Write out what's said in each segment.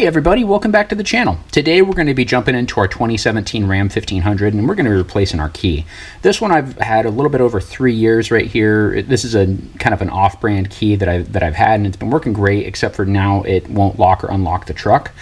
Hey everybody, welcome back to the channel. Today we're going to be jumping into our 2017 Ram 1500 and we're going to be replacing our key. This one I've had a little bit over 3 years right here. This is a kind of an off-brand key that I've had, and it's been working great, except for now it won't lock or unlock the truck.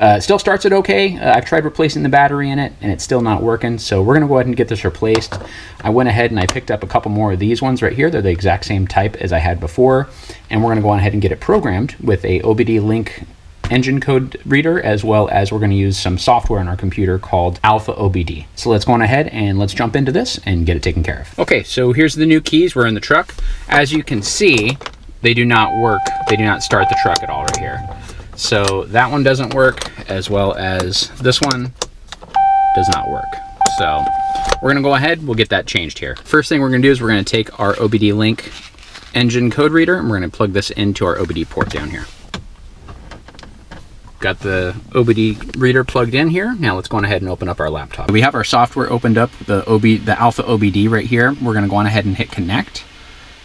It still starts it okay. I've tried replacing the battery in it and it's still not working, so we're going to go ahead and get this replaced. I went ahead and I picked up a couple more of these ones right here. They're the exact same type as I had before, and we're going to go ahead and get it programmed with a OBDLink engine code reader, as well as we're going to use some software on our computer called AlfaOBD. So let's go on ahead and let's jump into this and get it taken care of. Okay, so here's the new keys. We're in the truck. As you can see, they do not work. They do not start the truck at all right here. So that one doesn't work, as well as this one does not work. So we're going to go ahead, we'll get that changed here. First thing we're going to do is we're going to take our OBDLink engine code reader and we're going to plug this into our OBD port down here. Got the OBD reader plugged in here. Now let's go on ahead and open up our laptop. We have our software opened up, the AlfaOBD right here. We're going to go on ahead and hit connect,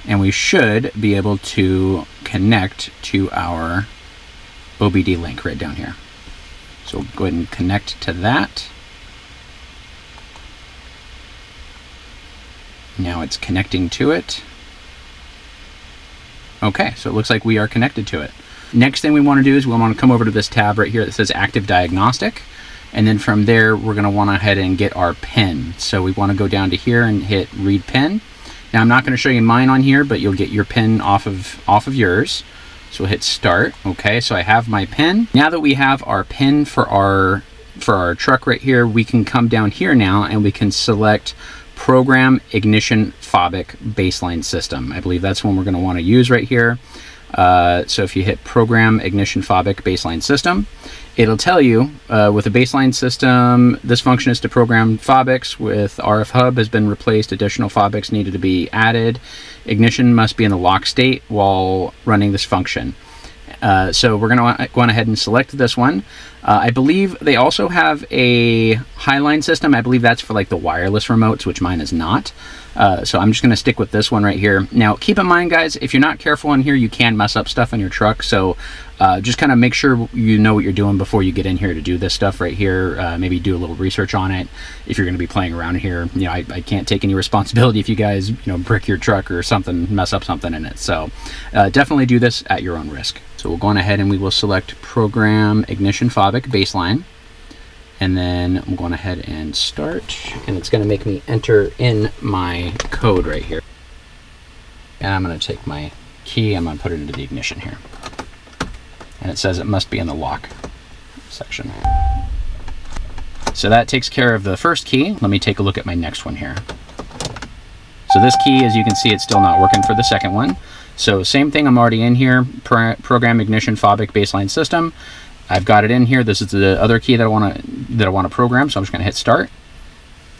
and we should be able to connect to our OBD link right down here. So we'll go ahead and connect to that. Now it's connecting to it. Okay, so it looks like we are connected to it. Next thing we want to do is we want to come over to this tab right here that says Active Diagnostic, and then from there we're going to want to head and get our pin. So we want to go down to here and hit Read Pin. Now I'm not going to show you mine on here, but you'll get your pin off of yours. So we'll hit Start. Okay, so I have my pin. Now that we have our pin for our truck right here, we can come down here now and we can select Program Ignition Fobic Baseline System. I believe that's one we're going to want to use right here. So if you hit Program Ignition Fobic Baseline System, it'll tell you with a baseline system, this function is to program fobics. With RF hub has been replaced, additional fobics needed to be added. Ignition must be in the lock state while running this function. So we're going to go on ahead and select this one. I believe they also have a highline system. I believe that's for like the wireless remotes, which mine is not. So I'm just going to stick with this one right here. Now, keep in mind, guys, if you're not careful in here, you can mess up stuff in your truck. So just kind of make sure you know what you're doing before you get in here to do this stuff right here. Maybe do a little research on it. If you're going to be playing around here, you know, I can't take any responsibility if you guys, you know, brick your truck or something, mess up something in it. So definitely do this at your own risk. So we'll go on ahead and we will select Program Ignition Fobic Baseline. And then I'm going ahead and start, and it's going to make me enter in my code right here. And I'm going to take my key, I'm going to put it into the ignition here. And it says it must be in the lock section. So that takes care of the first key. Let me take a look at my next one here. So this key, as you can see, it's still not working for the second one. So same thing, I'm already in here, Program Ignition Fobic Baseline System. I've got it in here. This is the other key that I want to program, so I'm just going to hit Start.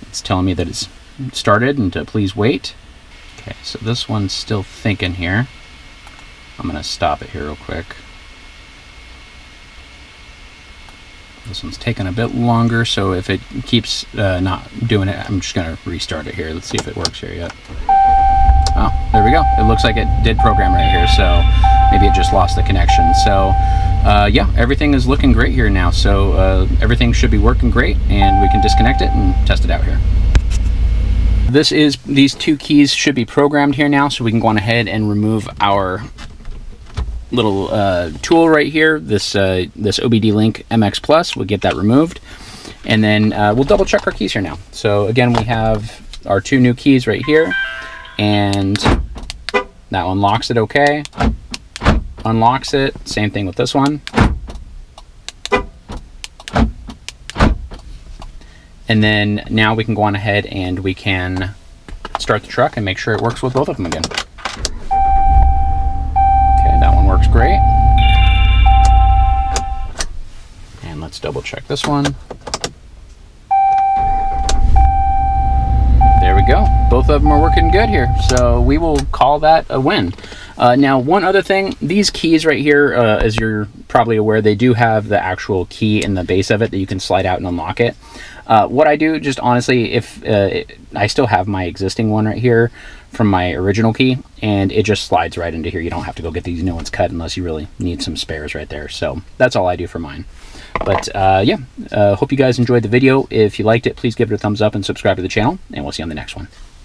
It's telling me that it's started and to please wait. Okay, so this one's still thinking here. I'm going to stop it here real quick. This one's taking a bit longer, so if it keeps not doing it, I'm just going to restart it here. Let's see if it works here yet. Oh, there we go. It looks like it did program right here, so maybe it just lost the connection. So yeah, everything is looking great here now. So everything should be working great, and we can disconnect it and test it out here. These two keys should be programmed here now, so we can go on ahead and remove our little tool right here, this OBDLink MX Plus. We'll get that removed, and then we'll double check our keys here now. So again, we have our two new keys right here, and that one locks it okay. Unlocks it, same thing with this one. And then now we can go on ahead and we can start the truck and make sure it works with both of them again. Okay, that one works great. And let's double check this one. There we go. Both both of them are working good here, so we will call that a win. Now, one other thing, these keys right here, as you're probably aware, they do have the actual key in the base of it that you can slide out and unlock it. What I do, just honestly, if I still have my existing one right here from my original key, and it just slides right into here. You don't have to go get these new ones cut unless you really need some spares right there. So that's all I do for mine. But yeah, hope you guys enjoyed the video. If you liked it, please give it a thumbs up and subscribe to the channel, and we'll see you on the next one.